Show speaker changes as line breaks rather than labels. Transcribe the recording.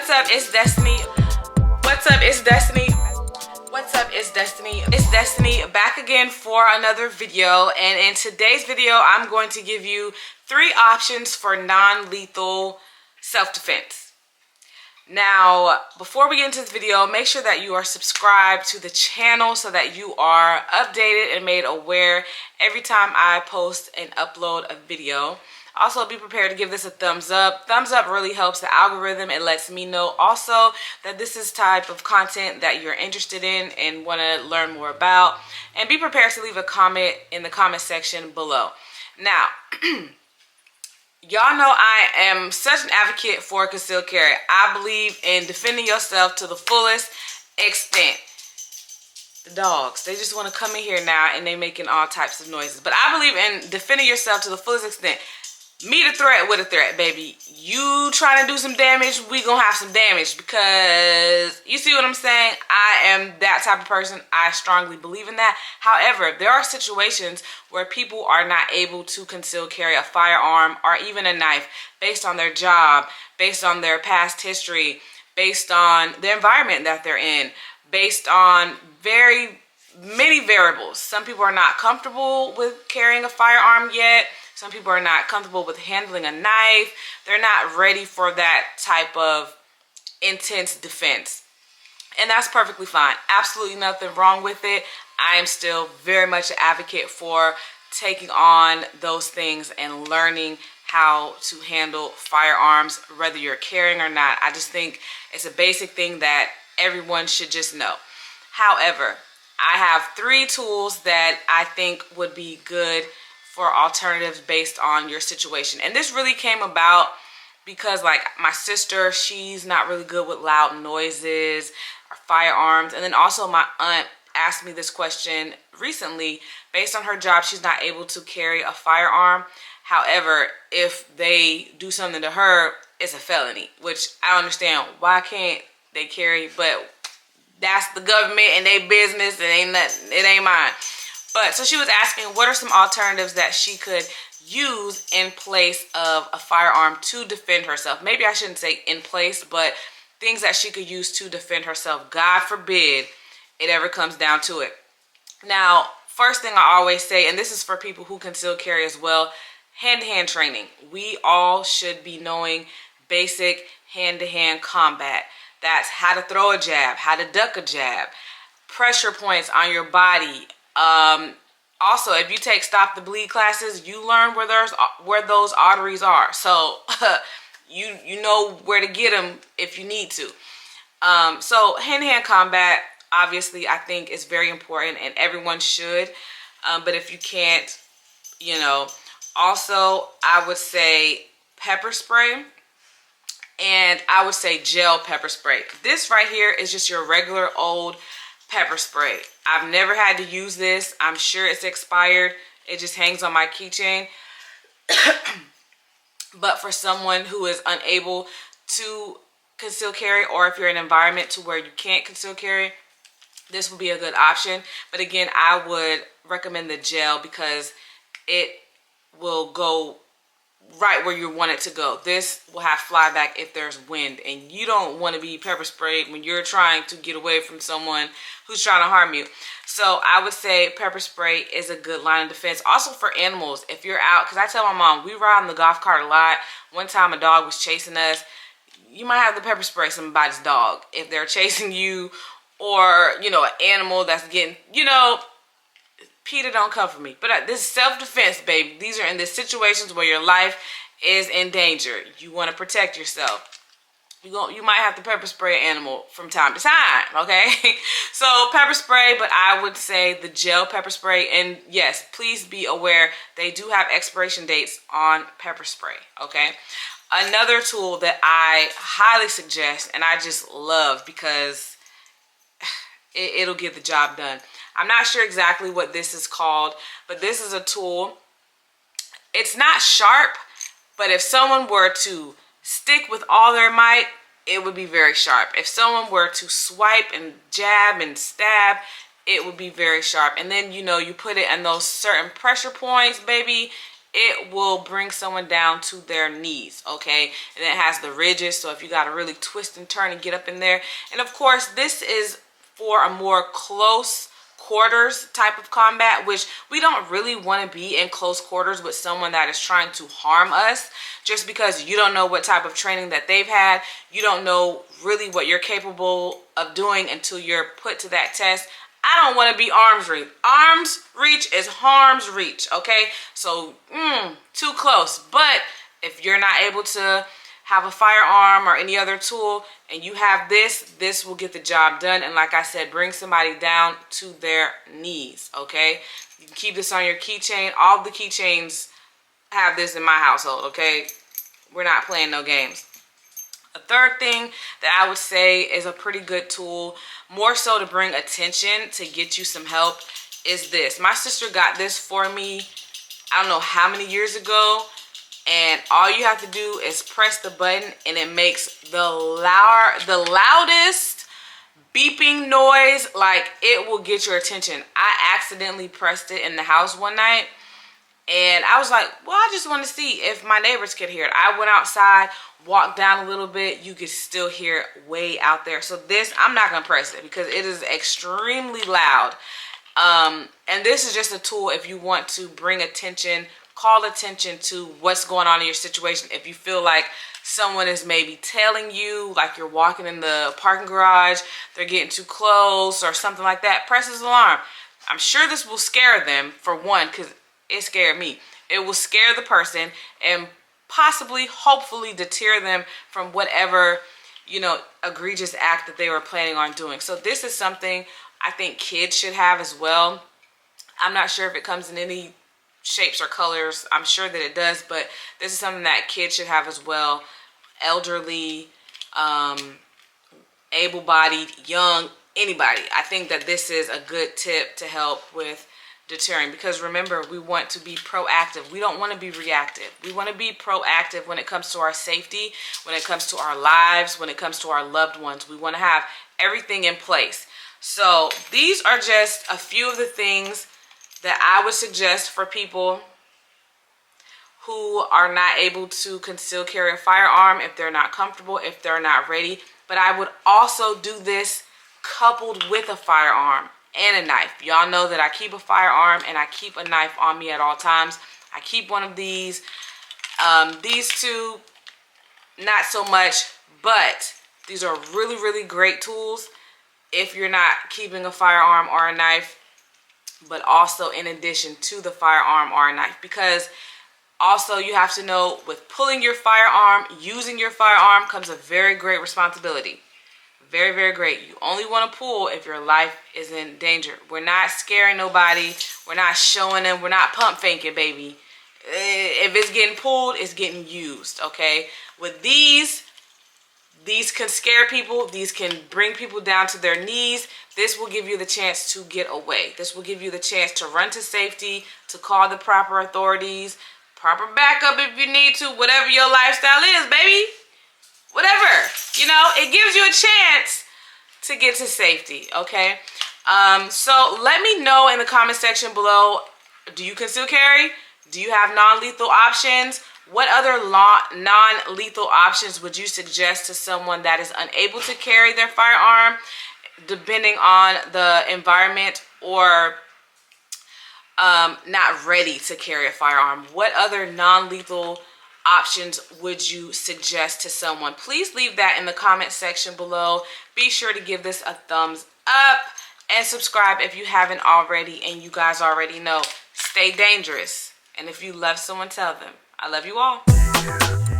What's up? It's Destiny. What's up? It's Destiny. What's up? It's Destiny. It's Destiny back again for another video. And in today's video, I'm going to give you 3 options for non-lethal self-defense. Now, before we get into this video, make sure that you are subscribed to the channel so that you are updated and made aware every time I post and upload a video. Also, be prepared to give this a thumbs up. Thumbs up really helps the algorithm. It lets me know also that this is type of content that you're interested in and want to learn more about. And be prepared to leave a comment in the comment section below. Now, y'all know I am such an advocate for concealed carry. I believe in defending yourself to the fullest extent. The dogs, they just want to come in here now and they making all types of noises. But I believe in defending yourself to the fullest extent. Meet a threat with a threat, baby. You trying to do some damage, we gonna have some damage, because you see what I'm saying? I am that type of person. I strongly believe in that. However, there are situations where people are not able to conceal carry a firearm or even a knife based on their job, based on their past history, based on the environment that they're in, based on very many variables. Some people are not comfortable with carrying a firearm yet. Some people are not comfortable with handling a knife. They're not ready for that type of intense defense. And that's perfectly fine. Absolutely nothing wrong with it. I am still very much an advocate for taking on those things and learning how to handle firearms, whether you're carrying or not. I just think it's a basic thing that everyone should just know. However, I have 3 tools that I think would be good for alternatives based on your situation. And this really came about because, like, my sister, she's not really good with loud noises or firearms. And then also my aunt asked me this question recently. Based on her job, she's not able to carry a firearm. However, if they do something to her, it's a felony, which I don't understand. Why can't they carry? But that's the government and their business. It ain't nothing. It ain't mine. But so she was asking what are some alternatives that she could use in place of a firearm to defend herself. Maybe I shouldn't say in place, but things that she could use to defend herself. God forbid it ever comes down to it. Now, first thing I always say, and this is for people who conceal carry as well, hand-to-hand training. We all should be knowing basic hand-to-hand combat. That's how to throw a jab, how to duck a jab, pressure points on your body. Also, if you take stop the bleed classes, you learn where those arteries are. So you know where to get them if you need to. So hand-to-hand combat, obviously, I think is very important and everyone should. But if you can't, you know, also I would say pepper spray. And I would say gel pepper spray. This right here is just your regular old pepper spray. I've never had to use this. I'm sure it's expired. It just hangs on my keychain. But for someone who is unable to conceal carry, or if you're in an environment to where you can't conceal carry, this would be a good option. But again, I would recommend the gel because it will go right where you want it to go. This will have flyback if there's wind, and you don't want to be pepper sprayed when you're trying to get away from someone who's trying to harm you. So I would say pepper spray is a good line of defense. Also for animals, if you're out, because I tell my mom, we ride on the golf cart a lot. One time a dog was chasing us. You might have to pepper spray somebody's dog if they're chasing you, or, you know, an animal that's getting, you know, PETA don't come for me. But this is self-defense, baby. These are in the situations where your life is in danger. You want to protect yourself. You might have to pepper spray an animal from time to time, okay? So pepper spray, but I would say the gel pepper spray. And yes, please be aware they do have expiration dates on pepper spray, okay? Another tool that I highly suggest and I just love because it'll get the job done. I'm not sure exactly what this is called, but this is a tool. It's not sharp, but if someone were to stick with all their might, it would be very sharp. If someone were to swipe and jab and stab, it would be very sharp. And then, you know, you put it in those certain pressure points, baby, it will bring someone down to their knees, okay? And it has the ridges, so if you got to really twist and turn and get up in there. And of course, this is for a more close quarters type of combat, which we don't really want to be in close quarters with someone that is trying to harm us, just because you don't know what type of training that they've had. You don't know really what you're capable of doing until you're put to that test. I don't want to be arm's reach. Arm's reach is harm's reach, okay? So, too close. But if you're not able to have a firearm or any other tool and you have this will get the job done. And like I said, bring somebody down to their knees, okay? You can keep this on your keychain. All the keychains have this in my household, okay? We're not playing no games. A third thing that I would say is a pretty good tool, more so to bring attention, to get you some help, is this. My sister got this for me, I don't know how many years ago, and all you have to do is press the button and it makes the loudest beeping noise. Like, it will get your attention. I accidentally pressed it in the house one night and I was like, well, I just want to see if my neighbors could hear it. I went outside, walked down a little bit, you could still hear it way out there. So this, I'm not gonna press it because it is extremely loud. And this is just a tool if you want to bring attention, call attention to what's going on in your situation. If you feel like someone is maybe tailing you, like you're walking in the parking garage, they're getting too close or something like that, press this alarm. I'm sure this will scare them, for one, because it scared me. It will scare the person and possibly, hopefully, deter them from whatever, you know, egregious act that they were planning on doing. So this is something I think kids should have as well. I'm not sure if it comes in any shapes or colors. I'm sure that it does, but this is something that kids should have as well. Elderly, able-bodied, young, anybody. I think that this is a good tip to help with deterring, because remember, we want to be proactive. We don't want to be reactive. We want to be proactive when it comes to our safety, when it comes to our lives, when it comes to our loved ones. We want to have everything in place. So these are just a few of the things that I would suggest for people who are not able to conceal carry a firearm, if they're not comfortable, if they're not ready. But I would also do this coupled with a firearm and a knife. Y'all know that I keep a firearm and I keep a knife on me at all times. I keep one of these. These two, not so much, but these are really, really great tools if you're not keeping a firearm or a knife, but also in addition to the firearm or a knife. Because also you have to know, with pulling your firearm, using your firearm, comes a very great responsibility. Very, very great. You only want to pull if your life is in danger. We're not scaring nobody. We're not showing them. We're not pump faking, baby. If it's getting pulled, it's getting used, okay? With these can scare people. These can bring people down to their knees. This will give you the chance to get away. This will give you the chance to run to safety, to call the proper authorities, proper backup if you need to, whatever your lifestyle is, baby. Whatever, you know, it gives you a chance to get to safety, okay? So let me know in the comment section below, do you conceal carry? Do you have non-lethal options? What other non-lethal options would you suggest to someone that is unable to carry their firearm, depending on the environment, or not ready to carry a firearm? What other non-lethal options would you suggest to someone? Please leave that in the comment section below. Be sure to give this a thumbs up and subscribe if you haven't already. And you guys already know, stay dangerous. And if you love someone, tell them. I love you all.